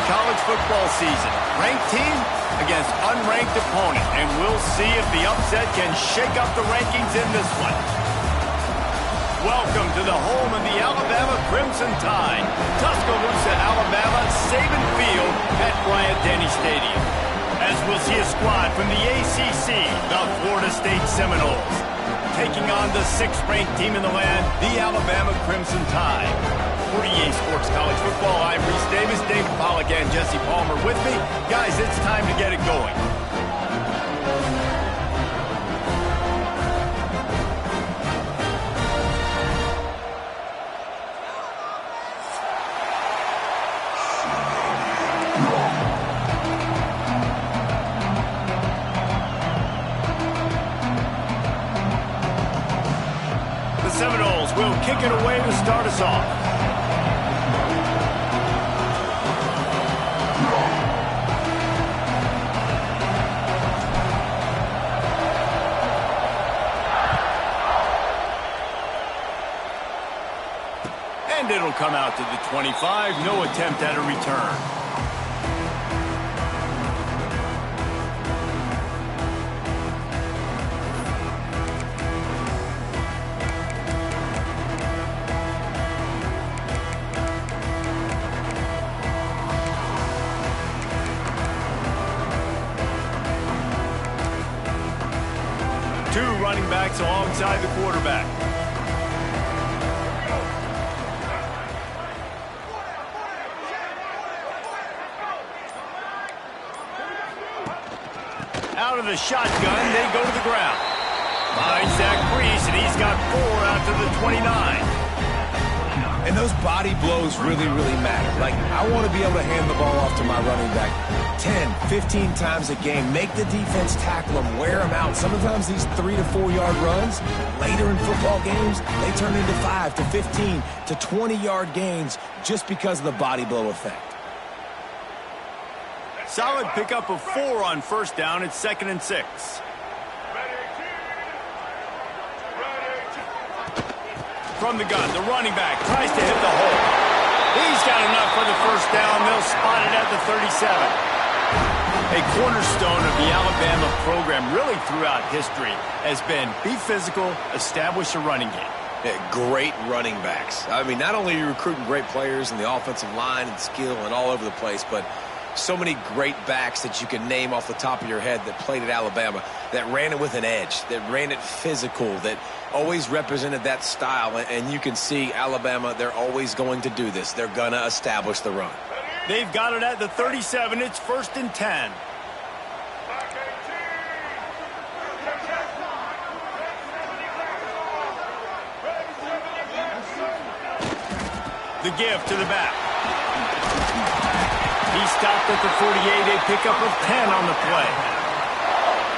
college football season. Ranked team against unranked opponent, and we'll see if the upset can shake up the rankings in this one. Welcome to the home of the Alabama Crimson Tide, Tuscaloosa, Alabama, Saban Field at Bryant-Denny Stadium. As we'll see a squad from the ACC, the Florida State Seminoles, taking on the 6th-ranked team in the land, the Alabama Crimson Tide. For EA Sports College Football, I'm Reese Davis, David Pollack, and Jesse Palmer with me. Guys, it's time to get it going. The Seminoles will kick it away to start us off. And it'll come out to the 25. No attempt at a return. Two running backs alongside the quarterback. Out of the shotgun, they go to the ground. Finds that crease, and he's got 4 out to the 29. And those body blows really matter. Like, I want to be able to hand the ball off to my running back 10, 15 times a game. Make the defense tackle them, wear them out. Sometimes these 3 to 4 yard runs, later in football games, they turn into 5 to 15 to 20 yard gains just because of the body blow effect. Solid pickup of 4 on first down. It's 2nd and 6. From the gun, the running back tries to hit the hole. He's got enough for the first down. They'll spot it at the 37. A cornerstone of the Alabama program really throughout history has been be physical, establish a running game. Yeah, great running backs. I mean, not only are you recruiting great players in the offensive line and skill and all over the place, but so many great backs that you can name off the top of your head that played at Alabama, that ran it with an edge, that ran it physical, that always represented that style. And you can see Alabama, they're always going to do this. They're going to establish the run. They've got it at the 37. It's 1st and 10. The give to the back. He stopped at the 48, a pickup of 10 on the play.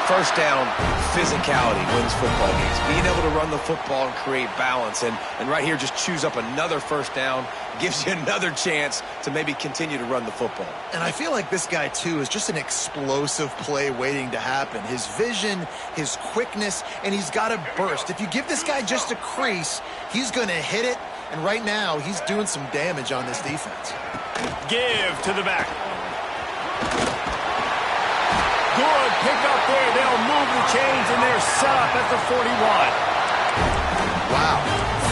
First down, physicality wins football games. Being able to run the football and create balance. And right here, just choose up another first down, gives you another chance to maybe continue to run the football. And I feel like this guy, too, is just an explosive play waiting to happen. His vision, his quickness, and he's got a burst. If you give this guy just a crease, he's going to hit it. And right now, he's doing some damage on this defense. Give to the back. Good pickup there. They'll move the chains, and they're set up at the 41. Wow.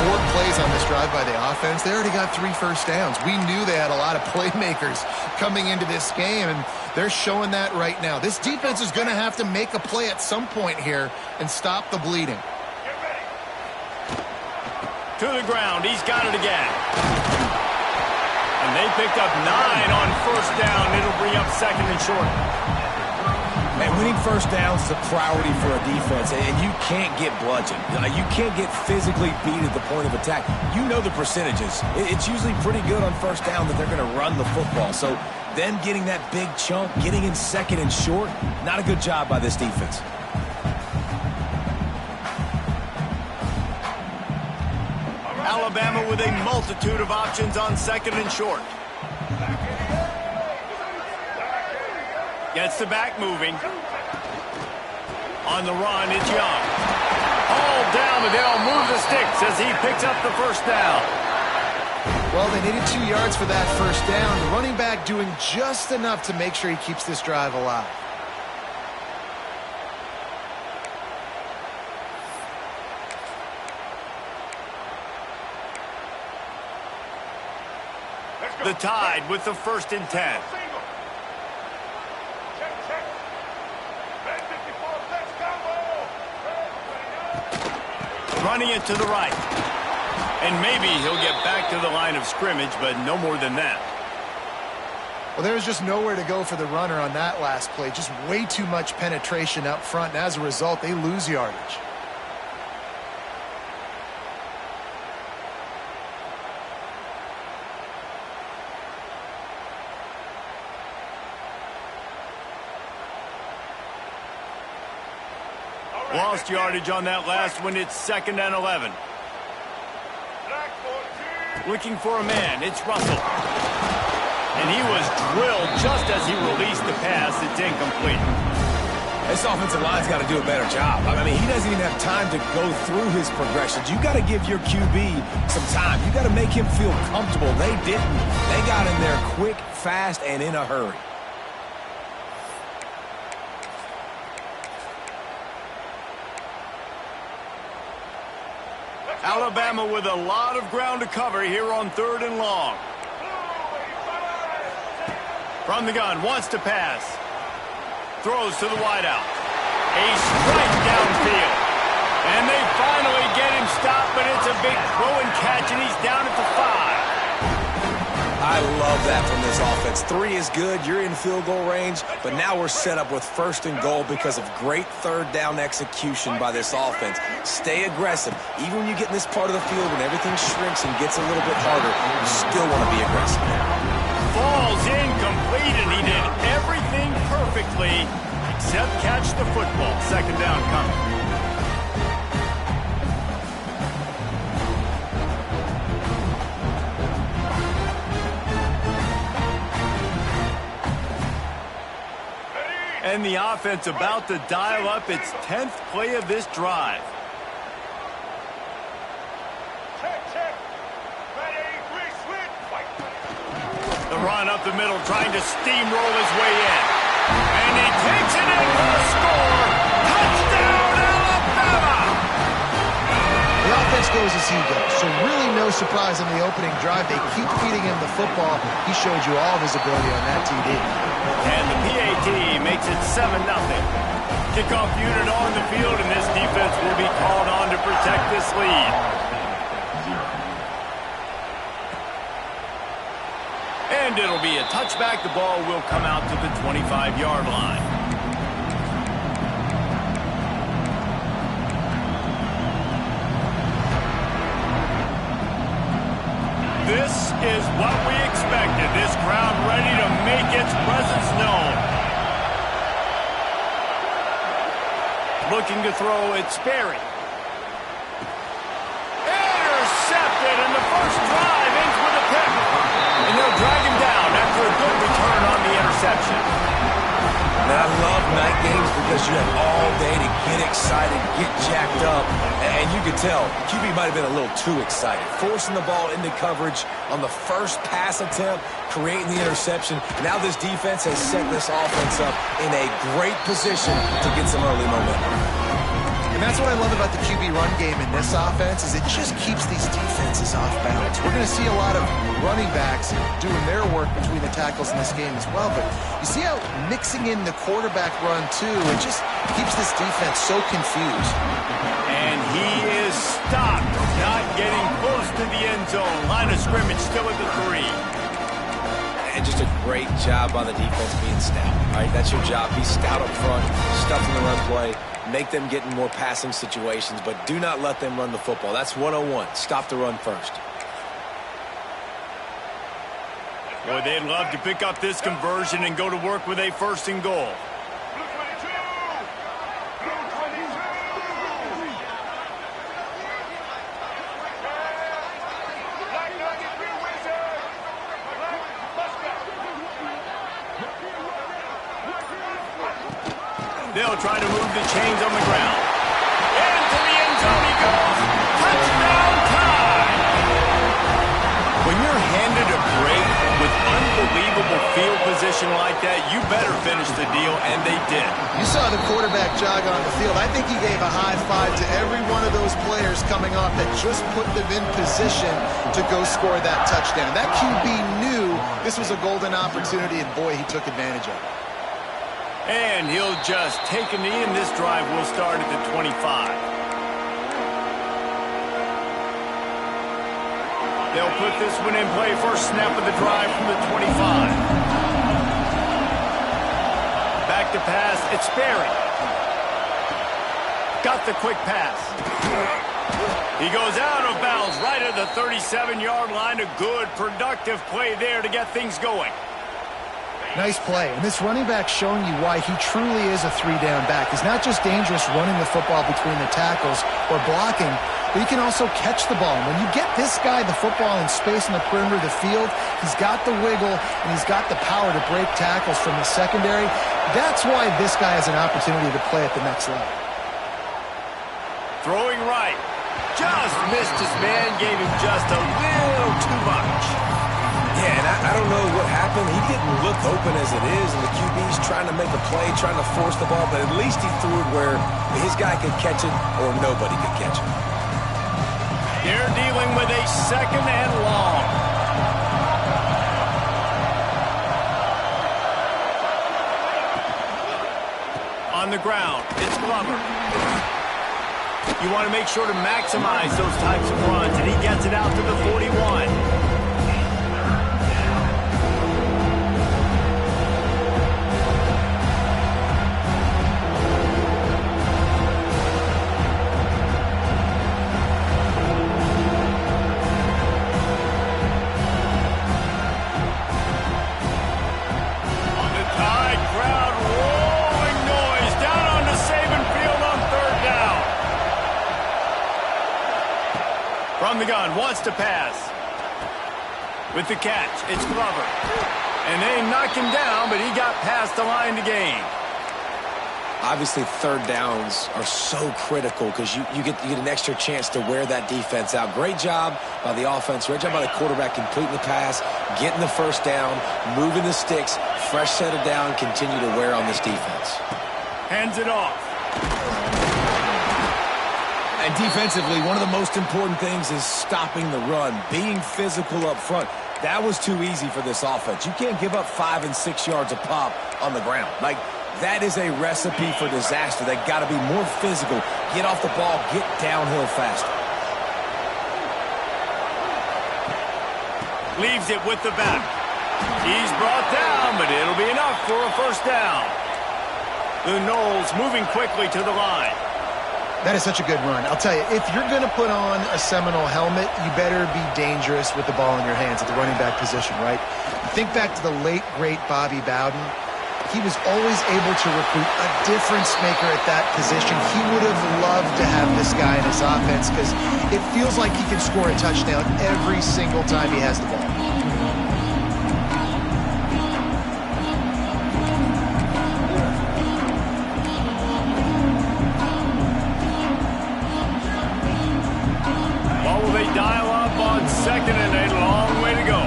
4 plays on this drive by the offense. They already got 3 first downs. We knew they had a lot of playmakers coming into this game, and they're showing that right now. This defense is going to have to make a play at some point here and stop the bleeding. To the ground. He's got it again. And they picked up 9 on first down. It'll bring up 2nd and short. And winning first downs is a priority for a defense, and you can't get bludgeoned. You can't get physically beat at the point of attack. You know the percentages. It's usually pretty good on first down that they're going to run the football. So them getting that big chunk, getting in 2nd and short, not a good job by this defense. Alabama with a multitude of options on 2nd and short. Gets the back moving. On the run, it's Young. All down, but they'll move the sticks as he picks up the first down. Well, they needed 2 yards for that first down. The running back doing just enough to make sure he keeps this drive alive. The Tide with the 1st and 10. Running it to the right. And maybe he'll get back to the line of scrimmage, but no more than that. Well, there's just nowhere to go for the runner on that last play. Just way too much penetration up front, and as a result, they lose yardage. Lost yardage on that last one. It's 2nd and 11. Looking for a man. It's Russell. And he was drilled just as he released the pass. It's incomplete. This offensive line's got to do a better job. I mean, he doesn't even have time to go through his progressions. You got to give your QB some time. You got to make him feel comfortable. They didn't. They got in there quick, fast, and in a hurry. Alabama with a lot of ground to cover here on 3rd and long. From the gun, wants to pass. Throws to the wideout. A strike downfield. And they finally get him stopped, but it's a big throw and catch, and he's down at the 5. I love that from this offense. 3 is good. You're in field goal range, but now we're set up with 1st and goal because of great 3rd down execution by this offense. Stay aggressive. Even when you get in this part of the field, when everything shrinks and gets a little bit harder, you still want to be aggressive. Falls incomplete, and he did everything perfectly except catch the football. 2nd down coming. And the offense about to dial up its 10th play of this drive. The run up the middle, trying to steamroll his way in. And he takes it in for a score. Touchdown, Alabama! The offense goes as he goes, so really no surprise on the opening drive. They keep feeding him the football. He showed you all of his ability on that TD. And the PAT makes it 7-0. Kickoff unit on the field, and this defense will be called on to protect this lead. And it'll be a touchback. The ball will come out to the 25-yard line. This is what we expected. This crowd ready to make its presence known. Looking to throw, it's Sperry. Intercepted, and the first drive ends with a pick. And they'll drag him down after a good return on the interception. And I love night games because you have all day to get excited, get jacked up. And you could tell QB might have been a little too excited. Forcing the ball into coverage on the first pass attempt, creating the interception. Now this defense has set this offense up in a great position to get some early momentum. And that's what I love about the QB run game in this offense is it just keeps these defenses off balance. We're going to see a lot of running backs doing their work between the tackles in this game as well. But you see how mixing in the quarterback run, too, it just keeps this defense so confused. And he is stopped, not getting close to the end zone. Line of scrimmage still at the 3. And just a great job by the defense being stout. All right, that's your job. Be stout up front, stuff in the run play. Make them get in more passing situations, but do not let them run the football. That's 101. Stop the run first. Boy, they'd love to pick up this conversion and go to work with a 1st and goal. They'll try to move the chains on the ground. Into the end zone he goes. Touchdown time! When field position like that, you better finish the deal, and they did. You saw the quarterback jog on the field. I think he gave a high five to every one of those players coming off that just put them in position to go score that touchdown. That QB knew this was a golden opportunity, and boy, he took advantage of it. And he'll just take a knee, and this drive will start at the 25. They'll put this one in play. First snap of the drive from the 25. Back to pass. It's Sperry. Got the quick pass. He goes out of bounds right at the 37-yard line. A good, productive play there to get things going. Nice play. And this running back showing you why he truly is a three-down back. He's not just dangerous running the football between the tackles or blocking, but he can also catch the ball. And when you get this guy the football in space in the perimeter of the field, he's got the wiggle and he's got the power to break tackles from the secondary. That's why this guy has an opportunity to play at the next level. Throwing right. Just missed his man, gave him just a little too much. Yeah, and I don't know what happened. He didn't look open as it is, and the QB's trying to make a play, trying to force the ball, but at least he threw it where his guy could catch it or nobody could catch it. They're dealing with a second and long. On the ground, it's Glover. You want to make sure to maximize those types of runs, and he gets it out to the 41. From the gun, wants to pass. With the catch, it's Glover. And they knock him down, but he got past the line to gain. Obviously, third downs are so critical because you get an extra chance to wear that defense out. Great job by the offense. Great job by the quarterback completing the pass, getting the first down, moving the sticks, fresh set of down, continue to wear on this defense. Hands it off. And defensively, one of the most important things is stopping the run, being physical up front. That was too easy for this offense. You can't give up 5 and 6 yards a pop on the ground. Like, that is a recipe for disaster. They got to be more physical, get off the ball, get downhill faster. Leaves it with the back. He's brought down, but it'll be enough for a first down. The Knowles moving quickly to the line. That is such a good run. I'll tell you, if you're going to put on a Seminole helmet, you better be dangerous with the ball in your hands at the running back position, right? Think back to the late, great Bobby Bowden. He was always able to recruit a difference maker at that position. He would have loved to have this guy in his offense because it feels like he can score a touchdown every single time he has the ball. Dial up on second and a long way to go.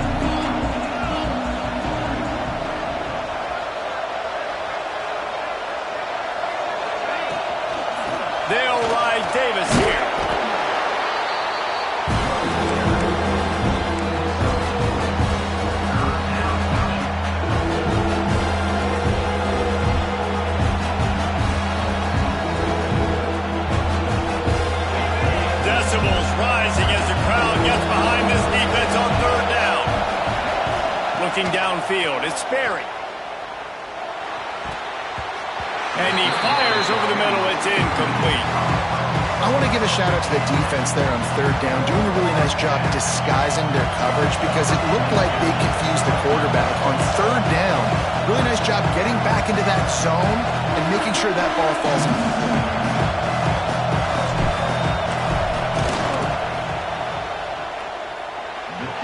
They'll ride Davis here. Decibels rising as the crowd gets behind this defense on third down. Looking downfield, it's Sperry. And he fires over the middle. It's incomplete. I want to give a shout-out to the defense there on third down, doing a really nice job disguising their coverage because it looked like they confused the quarterback on third down. Really nice job getting back into that zone and making sure that ball falls in.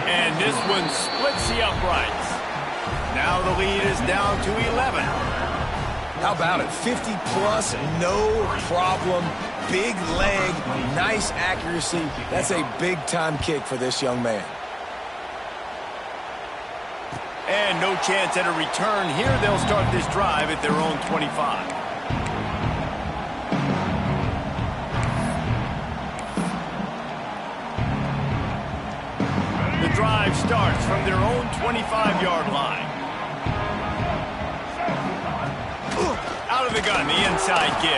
And this one splits the uprights. Now the lead is down to 11. How about it? 50-plus, no problem. Big leg, nice accuracy. That's a big-time kick for this young man. And no chance at a return here. They'll start this drive at their own 25. The drive starts from their own 25-yard line. Out of the gun, the inside give.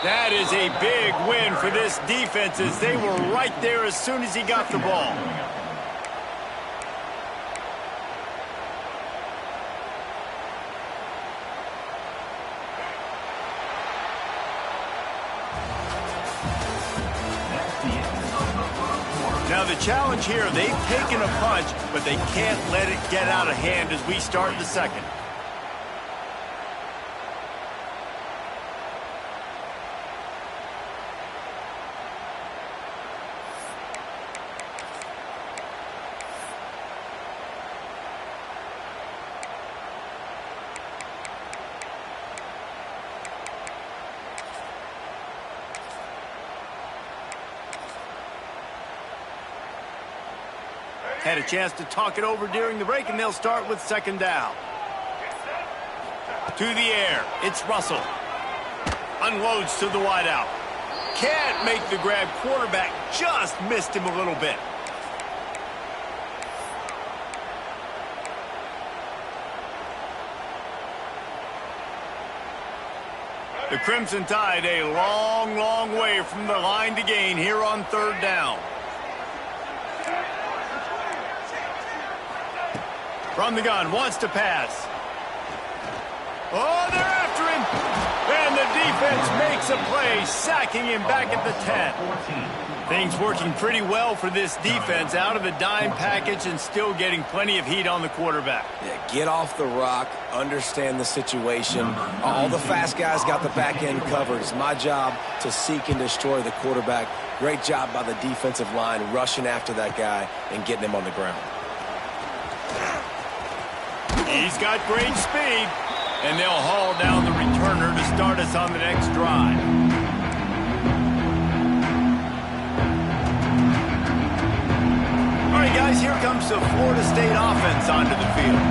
That is a big win for this defense as they were right there as soon as he got the ball. Now the challenge here, they've taken a punch, but they can't let it get out of hand as we start the second. Had a chance to talk it over during the break, and they'll start with second down. To the air, it's Russell. Unloads to the wideout. Can't make the grab. Quarterback just missed him a little bit. The Crimson Tide a long, long way from the line to gain here on third down. From the gun, wants to pass. Oh, they're after him. And the defense makes a play, sacking him back at the 10. Things working pretty well for this defense, out of the dime package and still getting plenty of heat on the quarterback. Yeah, get off the rock, understand the situation. All the fast guys got the back end covered. It's my job to seek and destroy the quarterback. Great job by the defensive line rushing after that guy and getting him on the ground. He's got great speed, and they'll haul down the returner to start us on the next drive. All right, guys, here comes the Florida State offense onto the field.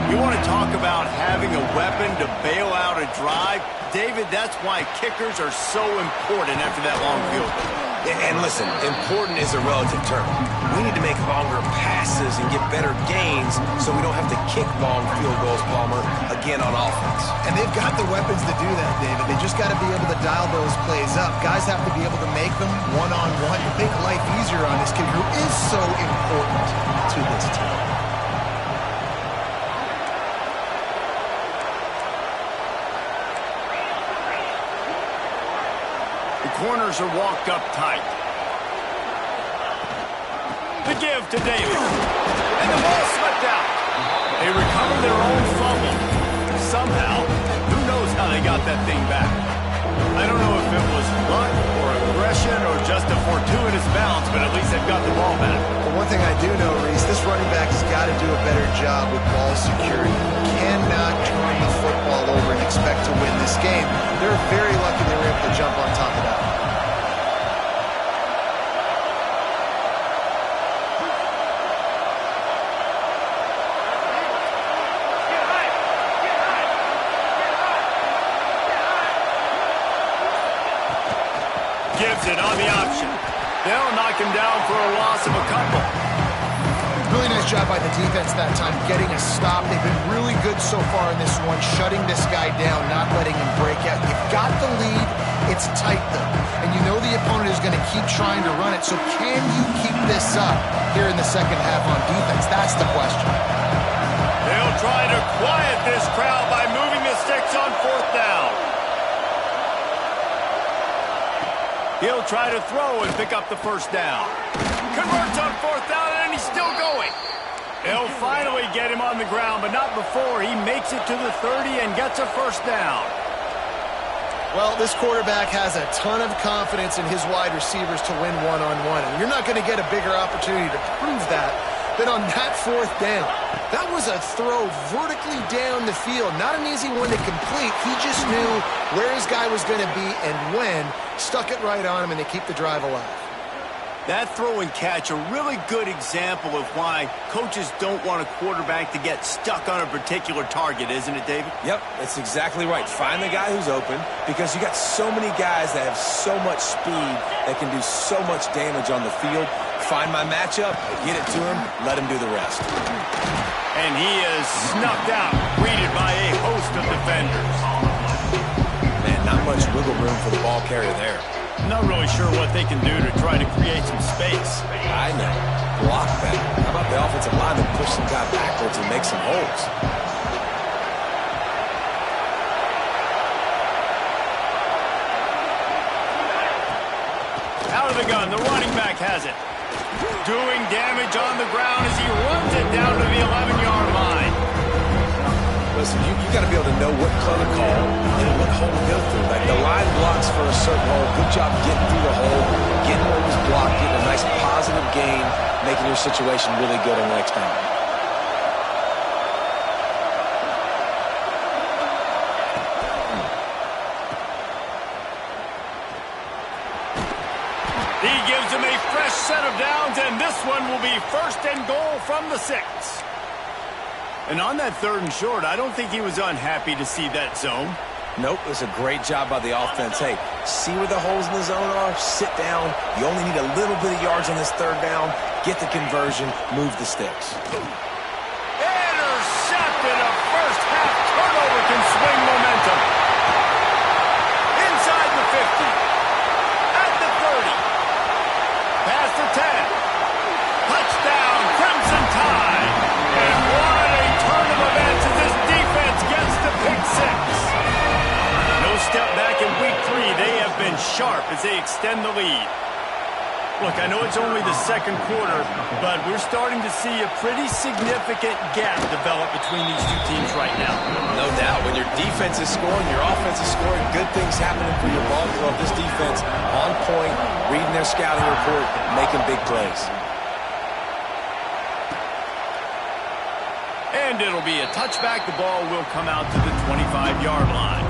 You want to talk about having a weapon to bail out a drive? David, that's why kickers are so important after that long field goal. And listen, important is a relative term. We need to make longer passes and get better gains so we don't have to kick long field goals, Palmer, again on offense. And they've got the weapons to do that, David. They just got to be able to dial those plays up. Guys have to be able to make them one-on-one to make life easier on this kid who is so important to this team. Corners are walked up tight. The give to Davis. And the ball slipped out. They recover their own fumble. Somehow, who knows how they got that thing back. I don't know if it was luck or aggression or just a fortuitous bounce, but at least they've got the ball back. Well, one thing I do know, Reese, this running back has got to do a better job with ball security. Cannot turn the football over and expect to win this game. They're very lucky they were able to jump on top of that. Gives it on the option. They'll knock him down for a loss of a couple. Really nice job by the defense that time, getting a stop. They've been really good so far in this one, shutting this guy down, not letting him break out. You've got the lead. It's tight, though. And you know the opponent is going to keep trying to run it. So can you keep this up here in the second half on defense? That's the question. They'll try to quiet this crowd by moving the sticks on fourth down. He'll try to throw and pick up the first down. Converts on fourth down, and he's still going. They'll finally get him on the ground, but not before he makes it to the 30 and gets a first down. Well, this quarterback has a ton of confidence in his wide receivers to win one-on-one, and you're not going to get a bigger opportunity to prove that than on that fourth down. That was a throw vertically down the field. Not an easy one to complete. He just knew where his guy was going to be and when. Stuck it right on him, and they keep the drive alive. That throw and catch, a really good example of why coaches don't want a quarterback to get stuck on a particular target, isn't it, David? Yep, that's exactly right. Find the guy who's open, because you got so many guys that have so much speed that can do so much damage on the field. Find my matchup, get it to him, let him do the rest. And he is snuffed out, greeted by a host of defenders. Man, not much wiggle room for the ball carrier there. Not really sure what they can do to try to create some space. I know. Block better. How about the offensive line to push some guy backwards and make some holes? Out of the gun, the running back has it. Doing damage on the ground as he runs it down to the 11-yard line. Listen, you got to be able to know what play to call and what hole to go through. Like the line blocks for a certain hole. Good job getting through the hole, getting what was blocked, getting a nice positive gain, making your situation really good on the next down. He gives him a fresh set of downs, and this one will be 1st and goal from the 6. And on that 3rd and short, I don't think he was unhappy to see that zone. Nope, it was a great job by the offense. Hey, see where the holes in the zone are, sit down. You only need a little bit of yards on this 3rd down. Get the conversion, move the sticks. Intercepted. A first-half turnover can swing momentum. Inside the 50. At the 30. Past the 10. Touchdown, Crimson Tide. And what a turn of events as this defense gets the pick 6. No step back in week 3. They have been sharp as they extend the lead. Look, I know it's only the 2nd quarter, but we're starting to see a pretty significant gap develop between these two teams right now. No doubt. When your defense is scoring, your offense is scoring, good things happening for your ball club. This defense on point, reading their scouting report, making big plays. And it'll be a touchback. The ball will come out to the 25-yard line.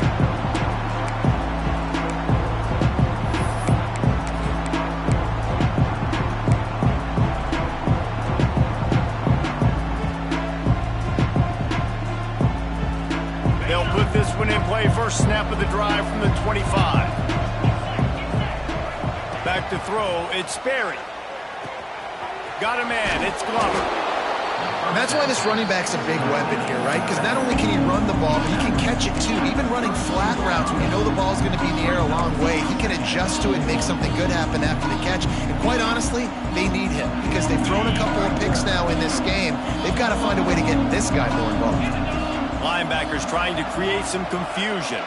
They'll put this one in play. First snap of the drive from the 25. Back to throw. It's Sperry. Got a man. It's Glover. And that's why this running back's a big weapon here, right? Because not only can he run the ball, but he can catch it too. Even running flat routes when you know the ball's going to be in the air a long way, he can adjust to it and make something good happen after the catch. And quite honestly, they need him because they've thrown a couple of picks now in this game. They've got to find a way to get this guy more involved. Linebackers trying to create some confusion.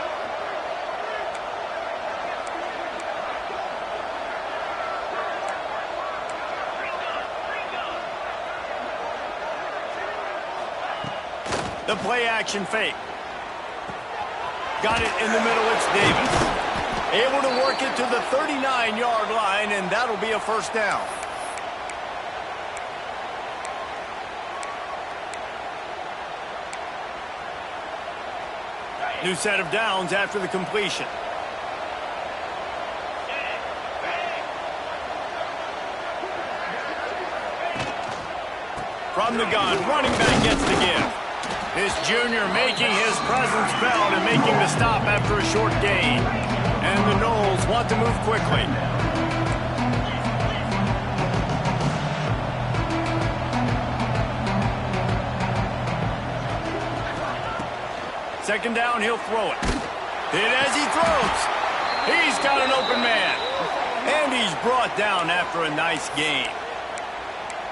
The play action fake. Got it in the middle. It's Davis. Able to work it to the 39-yard line, and that'll be a first down. New set of downs after the completion. From the gun, running back gets the give. This junior making his presence felt and making the stop after a short gain. And the Noles want to move quickly. Second down, he'll throw it. Hit as he throws. He's got an open man. And he's brought down after a nice gain.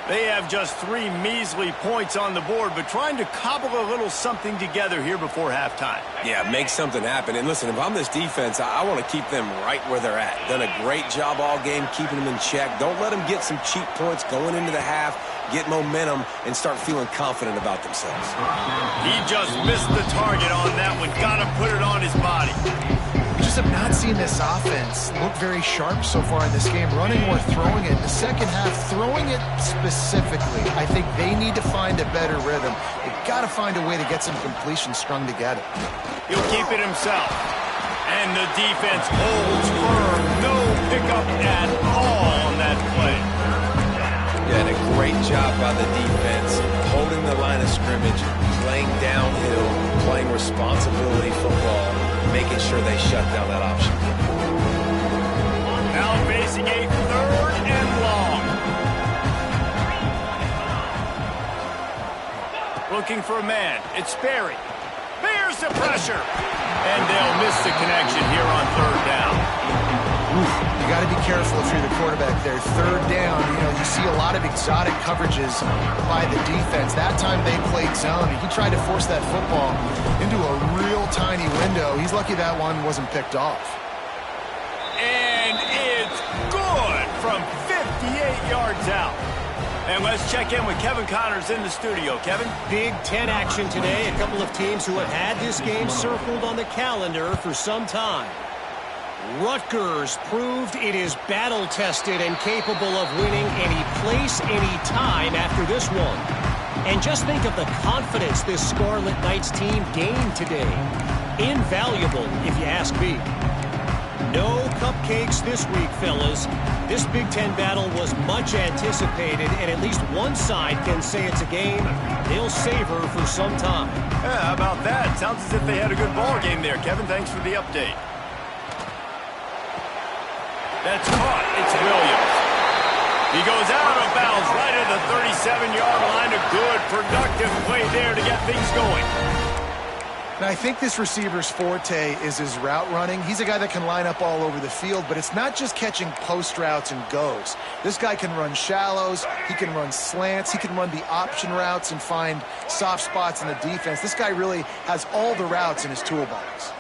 They have just 3 measly points on the board, but trying to cobble a little something together here before halftime. Yeah, make something happen. And listen, if I'm this defense, I want to keep them right where they're at. Done a great job all game keeping them in check. Don't let them get some cheap points going into the half, get momentum, and start feeling confident about themselves. He just missed the target on that one. Got to put it on his body. We just have not seen this offense look very sharp so far in this game, running or throwing it. In the second half, throwing it specifically, I think they need to find a better rhythm. They've got to find a way to get some completion strung together. He'll keep it himself. And the defense holds firm. No pickup at all on that play. by the defense, holding the line of scrimmage, playing downhill, playing responsibility football, making sure they shut down that option. Now facing a 3rd and long. Looking for a man. It's Sperry. Bears the pressure. And they'll miss the connection here on 3rd down. You got to be careful if you're the quarterback there. 3rd down, you see a lot of exotic coverages by the defense. That time they played zone. He tried to force that football into a real tiny window. He's lucky that one wasn't picked off. And it's good from 58 yards out. And let's check in with Kevin Connors in the studio. Kevin? Big Ten action today. A couple of teams who have had this game circled on the calendar for some time. Rutgers proved it is battle-tested and capable of winning any place, any time after this one. And just think of the confidence this Scarlet Knights team gained today. Invaluable, if you ask me. No cupcakes this week, fellas. This Big Ten battle was much anticipated, and at least one side can say it's a game they'll savor for some time. Yeah, how about that? Sounds as if they had a good ball game there. Kevin, thanks for the update. That's caught. It's Williams. He goes out of bounds right at the 37-yard line. A good, productive play there to get things going. Now, I think this receiver's forte is his route running. He's a guy that can line up all over the field, but it's not just catching post routes and goes. This guy can run shallows, he can run slants, he can run the option routes and find soft spots in the defense. This guy really has all the routes in his toolbox.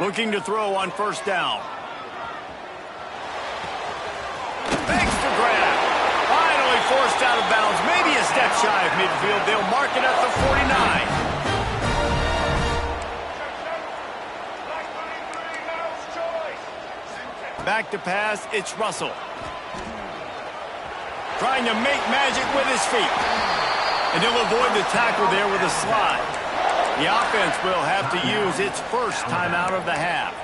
Looking to throw on 1st down. Thanks to grab. Finally forced out of bounds. Maybe a step shy of midfield. They'll mark it at the 49. Back to pass. It's Russell. Trying to make magic with his feet. And he'll avoid the tackle there with a slide. The offense will have to use its first timeout of the half.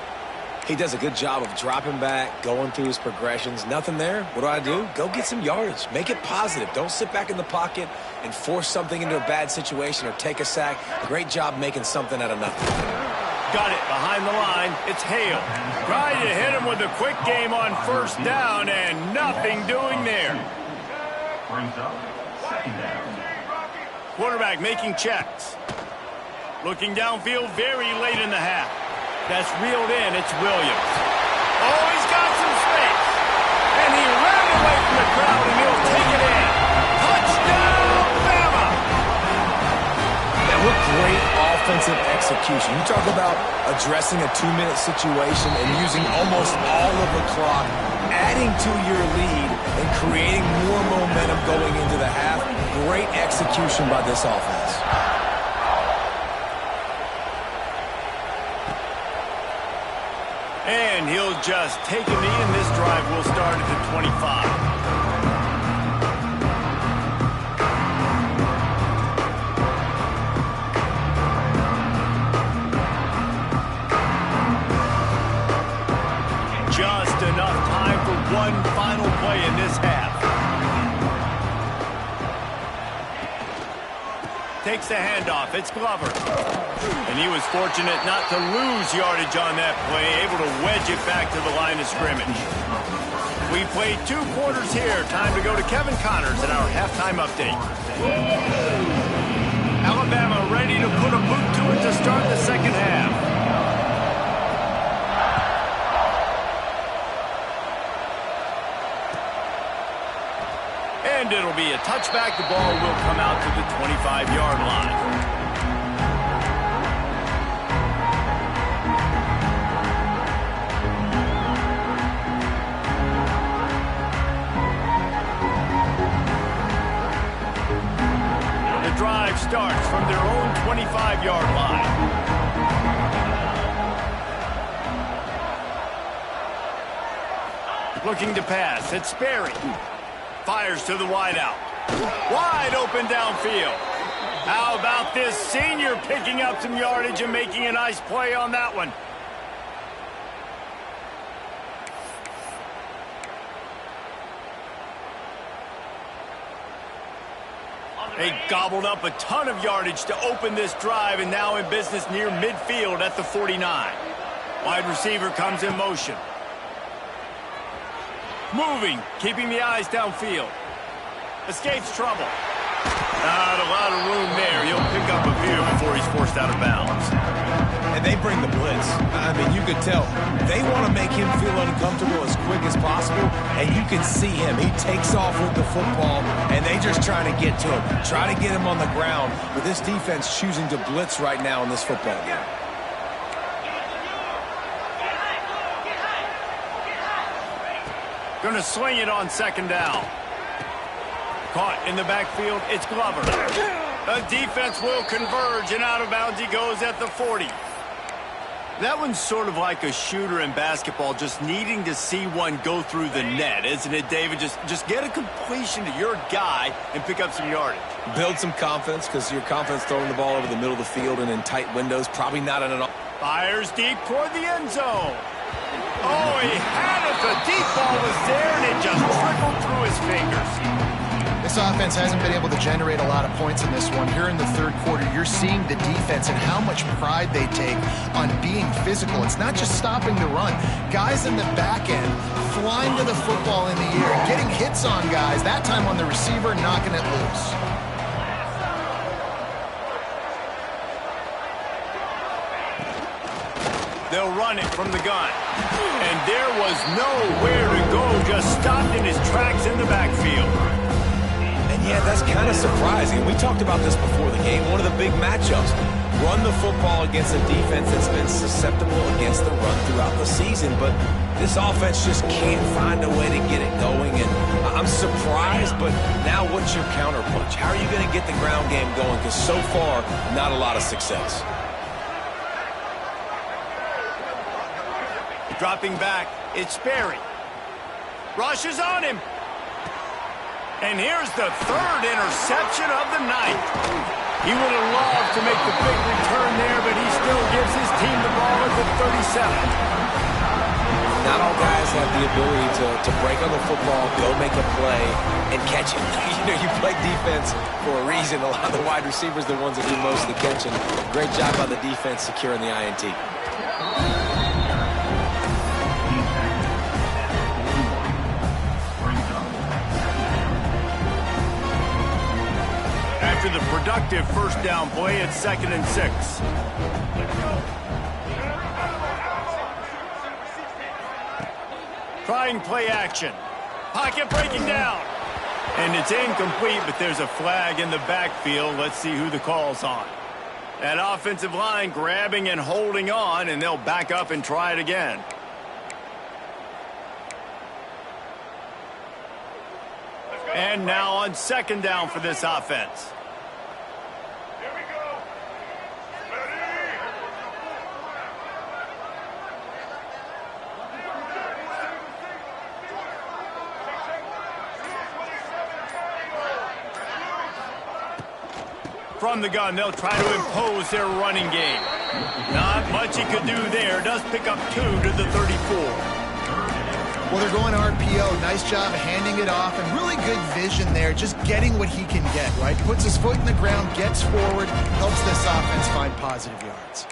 He does a good job of dropping back, going through his progressions. Nothing there. What do? Go get some yardage. Make it positive. Don't sit back in the pocket and force something into a bad situation or take a sack. Great job making something out of nothing. Got it behind the line. It's Hale. Trying to hit him with a quick game on 1st down and nothing doing there. Brings up 2nd down. Quarterback making checks. Looking downfield very late in the half. That's reeled in. It's Williams. Oh, he's got some space. And he ran away from the crowd, and he'll take it in. Touchdown, Bama! Now, what great offensive execution. You talk about addressing a 2-minute situation and using almost all of the clock, adding to your lead, and creating more momentum going into the half. Great execution by this offense. And he'll just take a knee, and this drive will start at the 25. Just enough time for one final play in this half. Takes the handoff. It's Glover. And he was fortunate not to lose yardage on that play, able to wedge it back to the line of scrimmage. We played 2 quarters here. Time to go to Kevin Connors in our halftime update. Alabama ready to put a boot to it to start the 2nd half. And it'll be a touchback. The ball will come out to the 25-yard line. The drive starts from their own 25-yard line. Looking to pass. It's Sperry. Fires to the wideout. Wide open downfield. How about this senior picking up some yardage and making a nice play on that one? They gobbled up a ton of yardage to open this drive, and now in business near midfield at the 49. Wide receiver comes in motion. Moving, keeping the eyes downfield. Escapes trouble. Not a lot of room there. He'll pick up a few before he's forced out of bounds. And they bring the blitz. I mean, you could tell. They want to make him feel uncomfortable as quick as possible, and you can see him. He takes off with the football, and they just trying to get to him. Try to get him on the ground, but this defense choosing to blitz right now in this football game. Going to swing it on second down. Caught in the backfield, it's Glover. The defense will converge, and out of bounds he goes at the 40. That one's sort of like a shooter in basketball, just needing to see one go through the net, isn't it, David? Just get a completion to your guy and pick up some yardage. Build some confidence, because your confidence throwing the ball over the middle of the field and in tight windows, probably not in an... Fires deep toward the end zone. Oh, he had it. The deep ball was there, and it just trickled through his fingers. This offense hasn't been able to generate a lot of points in this one. Here in the third quarter, you're seeing the defense and how much pride they take on being physical. It's not just stopping the run. Guys in the back end flying to the football in the air, getting hits on guys, that time on the receiver, knocking it loose. They'll run it from the gun. And there was nowhere to go, just stopped in his tracks in the backfield. Yeah, that's kind of surprising. We talked about this before the game. One of the big matchups. Run the football against a defense that's been susceptible against the run throughout the season. But this offense just can't find a way to get it going. And I'm surprised, but now what's your counterpunch? How are you going to get the ground game going? Because so far, not a lot of success. Dropping back, it's Sperry. Rushes on him. And here's the third interception of the night. He would have loved to make the big return there, but he still gives his team the ball at the 37. Not all guys have the ability to break on the football, go make a play, and catch it. You play defense for a reason. A lot of the wide receivers are the ones that do most of the catching. Great job by the defense securing the INT. After the productive first down play, it's 2nd and 6. Trying play action. Pocket breaking down. And it's incomplete, but there's a flag in the backfield. Let's see who the call's on. That offensive line grabbing and holding on, and they'll back up and try it again. And now on 2nd down for this offense. From the gun, they'll try to impose their running game. Not much he could do there. Does pick up 2 to the 34. Well, they're going RPO. Nice job handing it off, and really good vision there, just getting what he can get, right? Puts his foot in the ground, gets forward, helps this offense find positive yards.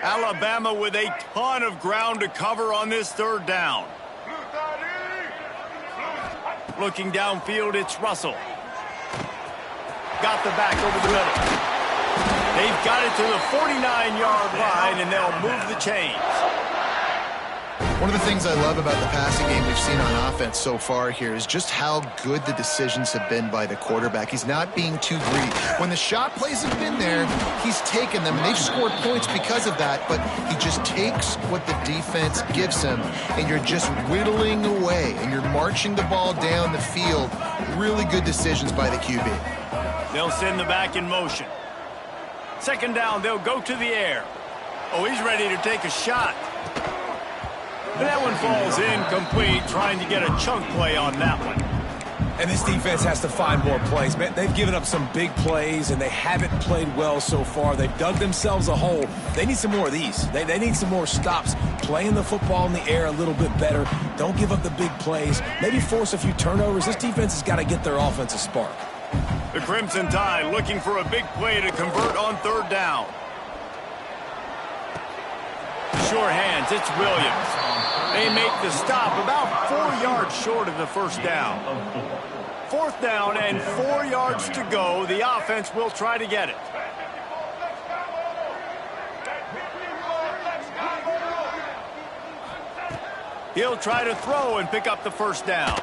Alabama with a ton of ground to cover on this 3rd down. Looking downfield, it's Russell. Got the back over the middle. They've got it to the 49-yard line, and they'll move the chains. One of the things I love about the passing game we've seen on offense so far here is just how good the decisions have been by the quarterback. He's not being too greedy. When the shot plays have been there, he's taken them, and they've scored points because of that, but he just takes what the defense gives him, and you're just whittling away, and you're marching the ball down the field. Really good decisions by the QB. They'll send the back in motion. Second down, they'll go to the air. Oh, he's ready to take a shot. That one falls incomplete, trying to get a chunk play on that one. And this defense has to find more plays. Man, they've given up some big plays, and they haven't played well so far. They've dug themselves a hole. They need some more of these. They need some more stops. Playing the football in the air a little bit better. Don't give up the big plays. Maybe force a few turnovers. This defense has got to get their offense a spark. The Crimson Tide looking for a big play to convert on third down. Sure hands, it's Williams. They make the stop about 4 yards short of the first down. Fourth down and 4 yards to go. The offense will try to get it. He'll try to throw and pick up the first down.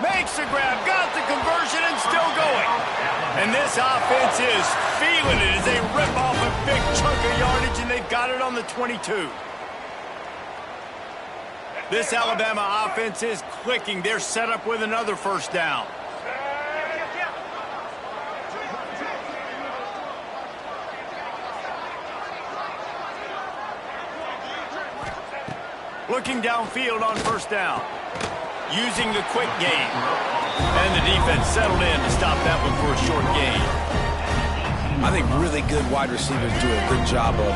Makes the grab, got the conversion, and still going. And this offense is feeling it as they rip off a big chunk of yardage, and they've got it on the 22. This Alabama offense is clicking. They're set up with another first down. Looking downfield on first down. Using the quick game. And the defense settled in to stop that one for a short gain. I think really good wide receivers do a good job of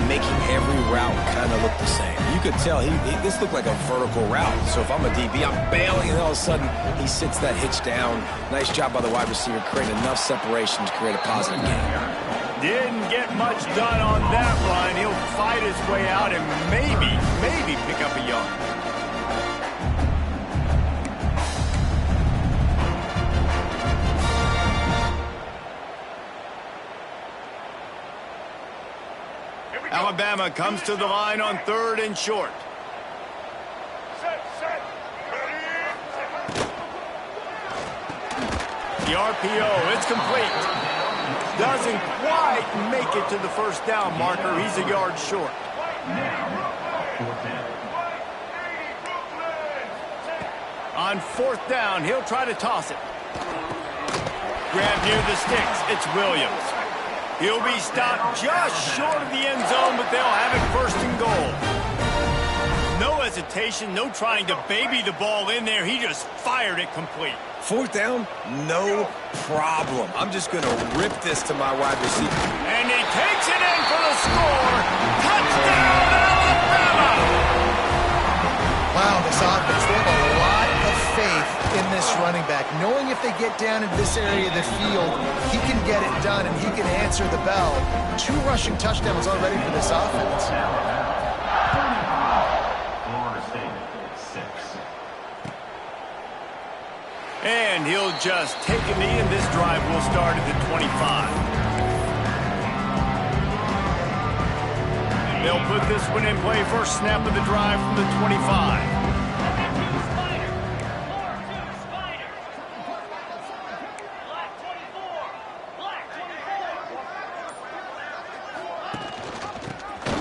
making every route kind of look the same. You could tell this looked like a vertical route. So if I'm a DB, I'm bailing, and all of a sudden he sits that hitch down. Nice job by the wide receiver, creating enough separation to create a positive gain. Didn't get much done on that run. He'll fight his way out and maybe pick up a yard. Alabama comes to the line on third and short. The RPO, it's complete. Doesn't quite make it to the first down marker. He's a yard short. On fourth down, he'll try to toss it. Grab near the sticks. It's Williams. He'll be stopped just short of the end zone, but they'll have it first and goal. No hesitation, no trying to baby the ball in there. He just fired it complete. Fourth down, no problem. I'm just going to rip this to my wide receiver. And he takes it in for the score. Touchdown, Alabama! Wow, this offense, they have a lot of faith in this running back, knowing if they get down into this area of the field, he can get it done and he can answer the bell. 2 rushing touchdowns already for this offense. Florida State, 6. And he'll just take a knee, and this drive will start at the 25. They'll put this one in play first snap of the drive from the 25.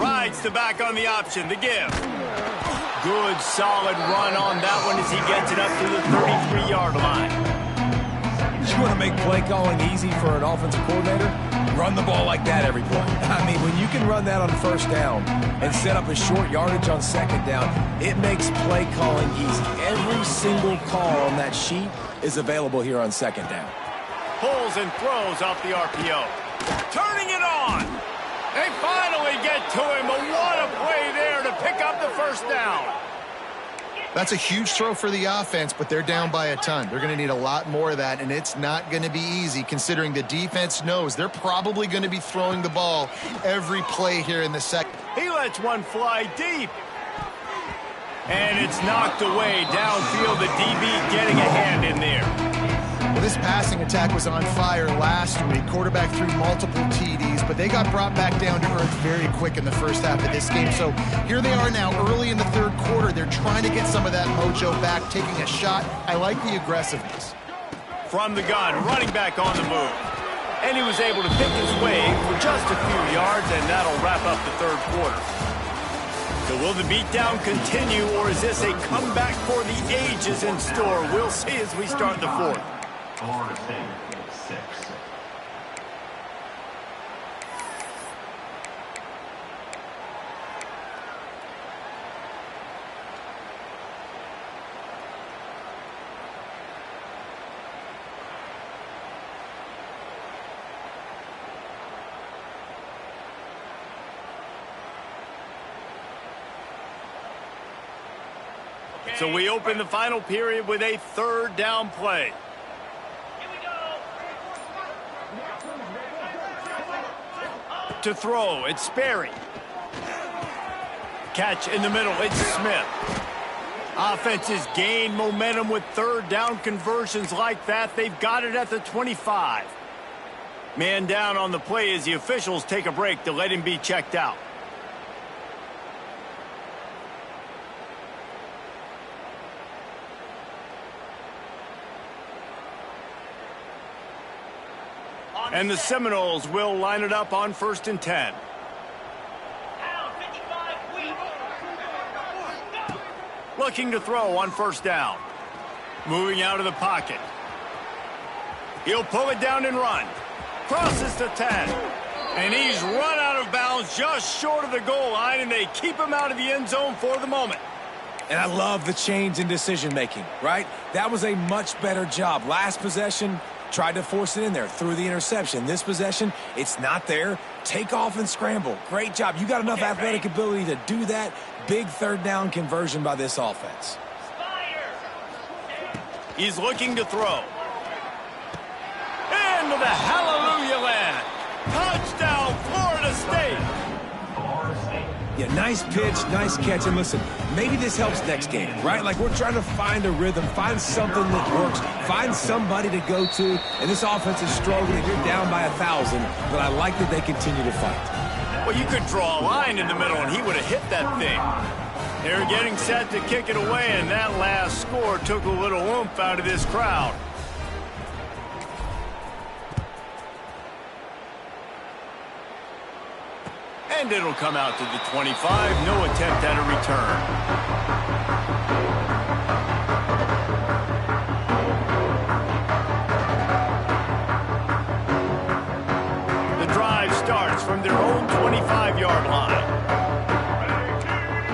Rides the back on the option, the give. Good, solid run on that one as he gets it up to the 33-yard line. You want to make play calling easy for an offensive coordinator? Run the ball like that every play. I mean, when you can run that on first down and set up a short yardage on second down, it makes play calling easy. Every single call on that sheet is available here on second down. Pulls and throws off the RPO. Turning it on. They finally get to him, but what a play there to pick up the first down. That's a huge throw for the offense, but they're down by a ton. They're going to need a lot more of that, and it's not going to be easy considering the defense knows they're probably going to be throwing the ball every play here in the second. He lets one fly deep. And it's knocked away downfield. The DB getting a hand in there. Well, this passing attack was on fire last week. Quarterback threw multiple TDs, but they got brought back down to earth very quick in the first half of this game. So here they are now early in the third quarter. They're trying to get some of that mojo back, taking a shot. I like the aggressiveness. From the gun, running back on the move. And he was able to pick his way for just a few yards, and that'll wrap up the third quarter. So will the beatdown continue, or is this a comeback for the ages in store? We'll see as we start the fourth. Florida State, 6. So we open the final period with a third down play. To throw, it's Sperry. Catch in the middle, it's Smith. Offenses gain momentum with third down conversions like that. They've got it at the 25. Man down on the play as the officials take a break to let him be checked out. And the Seminoles will line it up on 1st and 10. Looking to throw on 1st down. Moving out of the pocket. He'll pull it down and run. Crosses to 10. And he's run out of bounds just short of the goal line, and they keep him out of the end zone for the moment. And I love the change in decision-making, right? That was a much better job. Last possession, tried to force it in there, threw the interception. This possession, it's not there. Take off and scramble. Great job. You got enough athletic ability to do that. Big third down conversion by this offense. He's looking to throw. Into the hallelujah land. Touchdown, Florida State. Yeah, nice pitch, nice catch. And listen, maybe this helps next game, right? Like, we're trying to find a rhythm, find something that works, find somebody to go to. And this offense is struggling. You're down by 1,000, but I like that they continue to fight. Well, you could draw a line in the middle, and he would have hit that thing. They're getting set to kick it away, and that last score took a little oomph out of this crowd. And it'll come out to the 25. No attempt at a return. The drive starts from their own 25-yard line.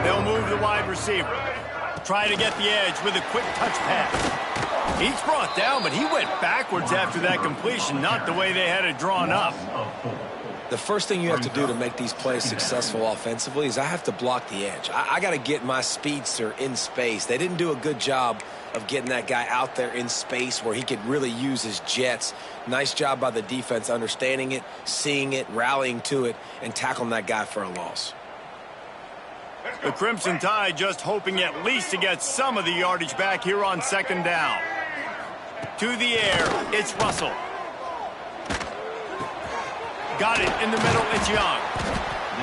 They'll move the wide receiver. Try to get the edge with a quick touch pass. He's brought down, but he went backwards after that completion, not the way they had it drawn up. The first thing you have to do to make these plays successful offensively is I have to block the edge. I got to get my speedster in space. They didn't do a good job of getting that guy out there in space where he could really use his jets. Nice job by the defense understanding it, seeing it, rallying to it, and tackling that guy for a loss. The Crimson Tide just hoping at least to get some of the yardage back here on 2nd down. To the air, it's Russell. Got it in the middle, it's Young.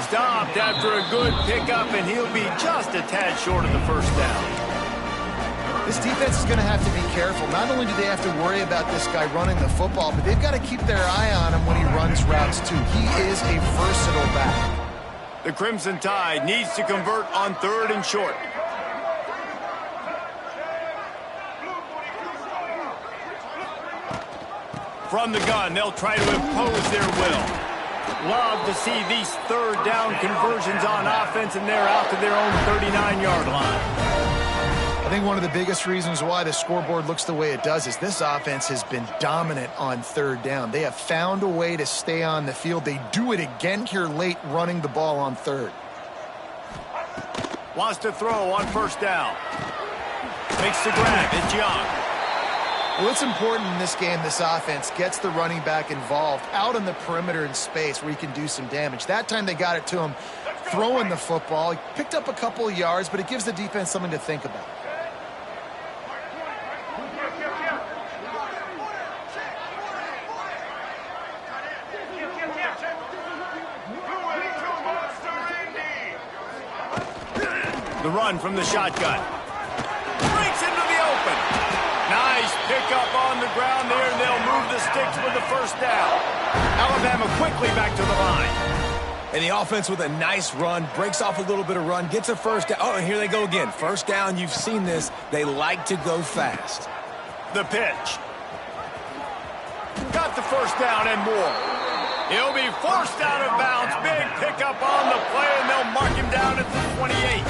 Stopped after a good pickup, and he'll be just a tad short of the 1st down. This defense is going to have to be careful. Not only do they have to worry about this guy running the football, but they've got to keep their eye on him when he runs routes too. He is a versatile back. The Crimson Tide needs to convert on 3rd and short. From the gun, they'll try to impose their will. Love to see these 3rd down conversions on offense, and they're out to their own 39-yard line. I think one of the biggest reasons why the scoreboard looks the way it does is this offense has been dominant on 3rd down. They have found a way to stay on the field. They do it again here late, running the ball on 3rd. Wants to throw on 1st down. Makes the grab. It's Young. Well, it's important in this game this offense gets the running back involved out on the perimeter in space where he can do some damage. That time they got it to him throwing the football. He picked up a couple of yards, but it gives the defense something to think about. The run from the shotgun. Breaks into the open. Nice pickup on the ground there, and they'll move the sticks for the first down. Alabama quickly back to the line. And the offense with a nice run, breaks off a little bit of run, gets a first down. Oh, and here they go again. First down, you've seen this. They like to go fast. The pitch. Got the first down and more. He'll be forced out of bounds. Big pickup on the play, and they'll mark him down at the 28.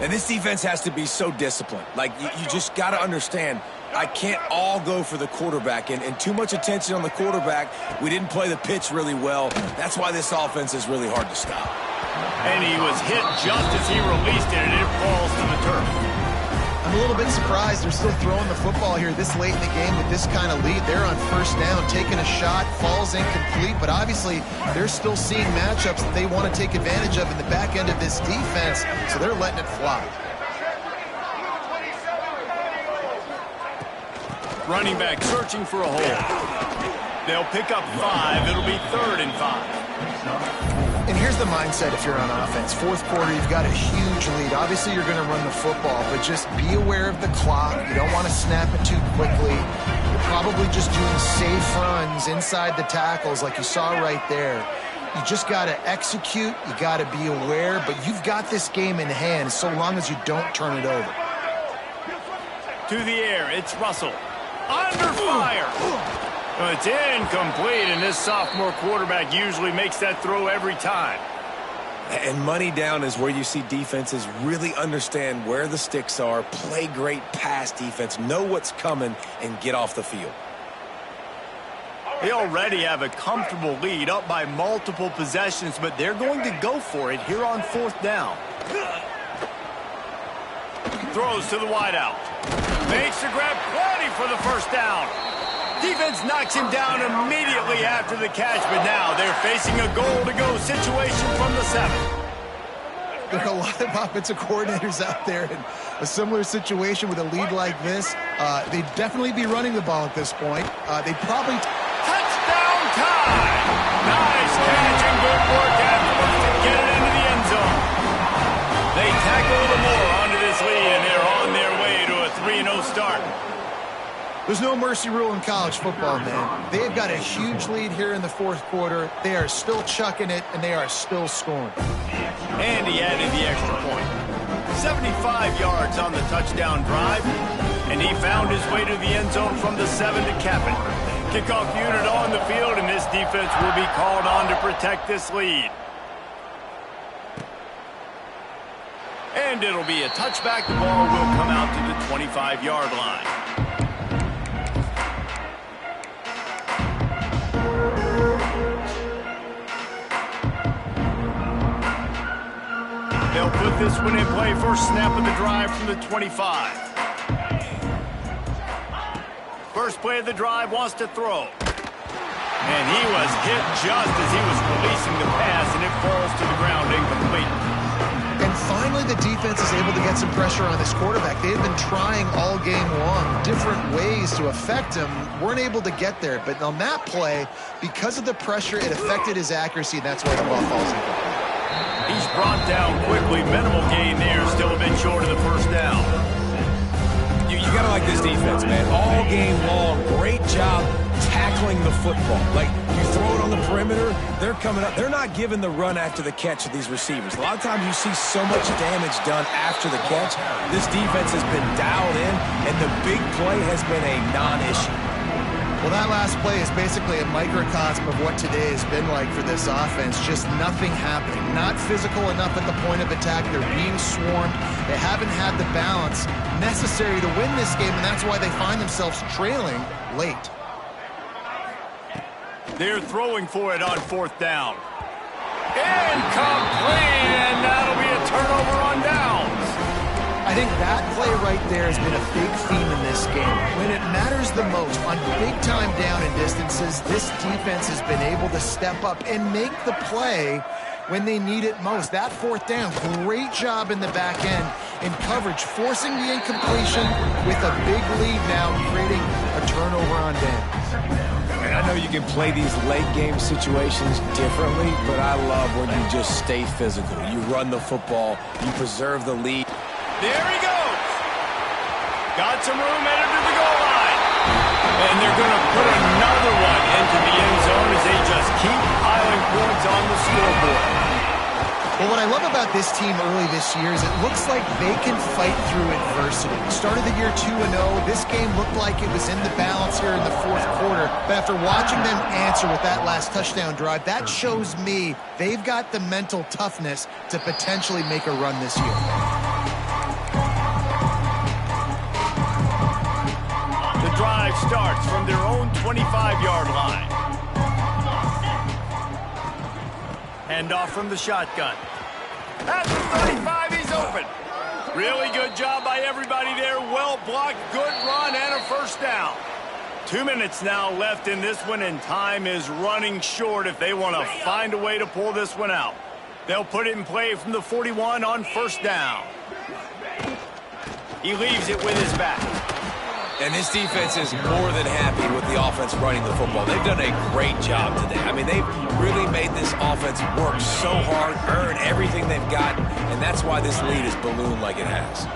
And this defense has to be so disciplined. Like, you just got to understand, I can't all go for the quarterback. And too much attention on the quarterback. We didn't play the pitch really well. That's why this offense is really hard to stop. And he was hit just as he released it, and it falls to the turf. I'm a little bit surprised they're still throwing the football here this late in the game with this kind of lead. They're on first down, taking a shot, falls incomplete, but obviously they're still seeing matchups that they want to take advantage of in the back end of this defense, so they're letting it fly. Running back searching for a hole. They'll pick up 5. It'll be 3rd and 5. And here's the mindset if you're on offense. Fourth quarter, you've got a huge lead. Obviously, you're going to run the football, but just be aware of the clock. You don't want to snap it too quickly. You're probably just doing safe runs inside the tackles like you saw right there. You just got to execute. You got to be aware, but you've got this game in hand so long as you don't turn it over. To the air, it's Russell. Under fire. Well, it's incomplete, and this sophomore quarterback usually makes that throw every time. And money down is where you see defenses really understand where the sticks are, play great pass defense, know what's coming, and get off the field. They already have a comfortable lead, up by multiple possessions, but they're going to go for it here on 4th down. Throws to the wideout. Makes the grab, plenty for the first down. Defense knocks him down immediately after the catch, but now they're facing a goal-to-go situation from the 7. There are a lot of offensive coordinators out there in a similar situation with a lead like this. They'd definitely be running the ball at this point. They'd probably... Touchdown time! Nice catch and good work afterwards to get it into the end zone. They tackle a little more onto this lead, and they're on their way to a 3-0 start. There's no mercy rule in college football, man. They've got a huge lead here in the 4th quarter. They are still chucking it, and they are still scoring. And he added the extra point. 75 yards on the touchdown drive, and he found his way to the end zone from the 7 to cap it. Kickoff unit on the field, and this defense will be called on to protect this lead. And it'll be a touchback. The ball will come out to the 25-yard line. They'll put this one in play. First snap of the drive from the 25. First play of the drive, wants to throw. And he was hit just as he was releasing the pass, and it falls to the ground incomplete. And finally, the defense is able to get some pressure on this quarterback. They have been trying all game long different ways to affect him. Weren't able to get there. But on that play, because of the pressure, it affected his accuracy, and that's why the ball falls incomplete. He's brought down quickly. Minimal gain there. Still a bit short of the first down. You got to like this defense, man. All game long, great job tackling the football. Like, you throw it on the perimeter, they're coming up. They're not giving the run after the catch of these receivers. A lot of times you see so much damage done after the catch. This defense has been dialed in, and the big play has been a non-issue. Well, that last play is basically a microcosm of what today has been like for this offense. Just nothing happening. Not physical enough at the point of attack. They're being swarmed. They haven't had the balance necessary to win this game, and that's why they find themselves trailing late. They're throwing for it on 4th down. Incomplete, and that'll be a turnover on downs. I think that play right there has been a big theme in this game. When it matters the most, on big-time down and distances, this defense has been able to step up and make the play when they need it most. That 4th down, great job in the back end in coverage, forcing the incompletion with a big lead now, creating a turnover on downs. And I I know you can play these late game situations differently, but I love when you just stay physical. You run the football, you preserve the lead. There he goes. Got some room headed to the goal line. And they're going to put another one into the end zone as they just keep piling points on the scoreboard. Well, what I love about this team early this year is it looks like they can fight through adversity. Started the year 2-0. This game looked like it was in the balance here in the fourth quarter. But after watching them answer with that last touchdown drive, that shows me they've got the mental toughness to potentially make a run this year. The drive starts from their own 25-yard line. Handoff from the shotgun. At the 35, he's open. Really good job by everybody there. Well blocked, good run, and a first down. 2 minutes now left in this one, and time is running short if they want to find a way to pull this one out. They'll put it in play from the 41 on first down. He leaves it with his back. And this defense is more than happy with the offense running the football. They've done a great job today. I mean, they've really made this offense work so hard, earn everything they've got, and that's why this lead is ballooned like it has.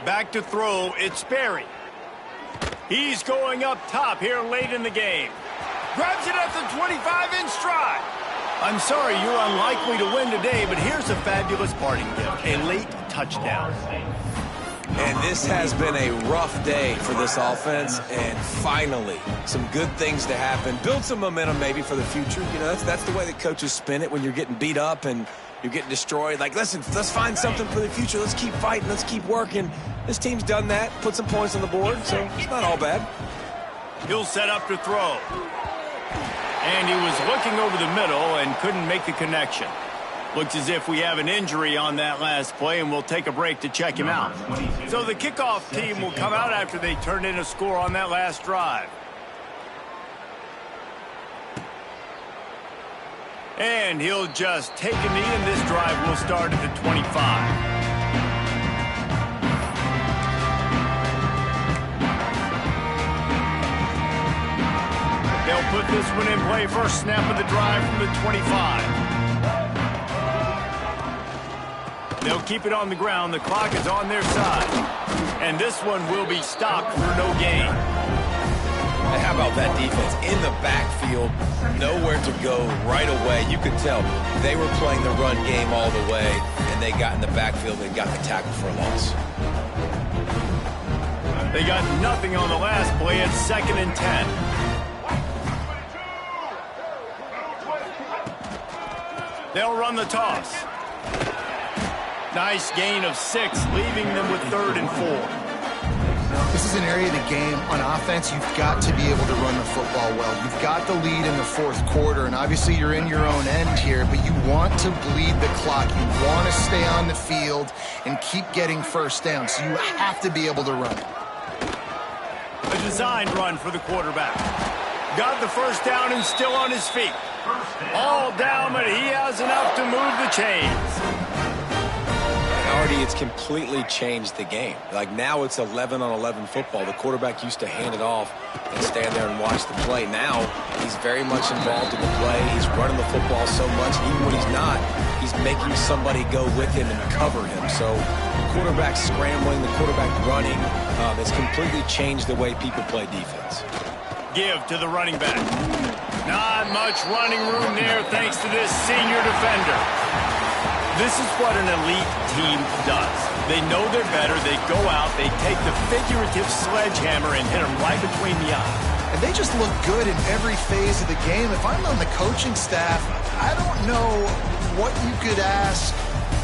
Back to throw, it's Berry. He's going up top here late in the game. Grabs it at the 25 in stride. I'm sorry you're unlikely to win today, but here's a fabulous parting gift, a late touchdown. And this has been a rough day for this offense, and finally, some good things to happen. Build some momentum maybe for the future. You know, that's the way that coaches spin it when you're getting beat up and you're getting destroyed. Like, listen, let's find something for the future. Let's keep fighting. Let's keep working. This team's done that, put some points on the board, so it's not all bad. He'll set up to throw. And he was looking over the middle and couldn't make the connection. Looks as if we have an injury on that last play, and we'll take a break to check him out. So the kickoff team will come out after they turned in a score on that last drive. And he'll just take a knee, and this drive will start at the 25. They'll put this one in play. First snap of the drive from the 25. They'll keep it on the ground. The clock is on their side. And this one will be stopped for no gain. And how about that defense? In the backfield, nowhere to go right away. You could tell they were playing the run game all the way, and they got in the backfield and got the tackle for a loss. They got nothing on the last play at 2nd and 10. They'll run the toss. Nice gain of 6, leaving them with 3rd and 4. This is an area of the game on offense you've got to be able to run the football well. You've got the lead in the fourth quarter, and obviously you're in your own end here, but you want to bleed the clock. You want to stay on the field and keep getting first down, so you have to be able to run. A designed run for the quarterback. Got the first down and still on his feet. All down, but he has enough to move the chains. Already, it's completely changed the game. Like, now it's 11-on-11 football. The quarterback used to hand it off and stand there and watch the play. Now, he's very much involved in the play. He's running the football so much, even when he's not, he's making somebody go with him and cover him. So, the quarterback scrambling, the quarterback running, it's completely changed the way people play defense. Give to the running back. Not much running room there thanks to this senior defender. This is what an elite team does. They know they're better. They go out. They take the figurative sledgehammer and hit them right between the eyes. And they just look good in every phase of the game. If I'm on the coaching staff, I don't know what you could ask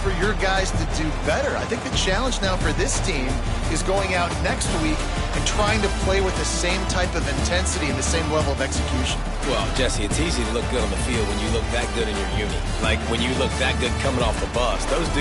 for your guys to do better. I think the challenge now for this team is going out next week and trying to play with the same type of intensity and the same level of execution. Well, Jesse, it's easy to look good on the field when you look that good in your uni. Like, when you look that good coming off the bus. Those dudes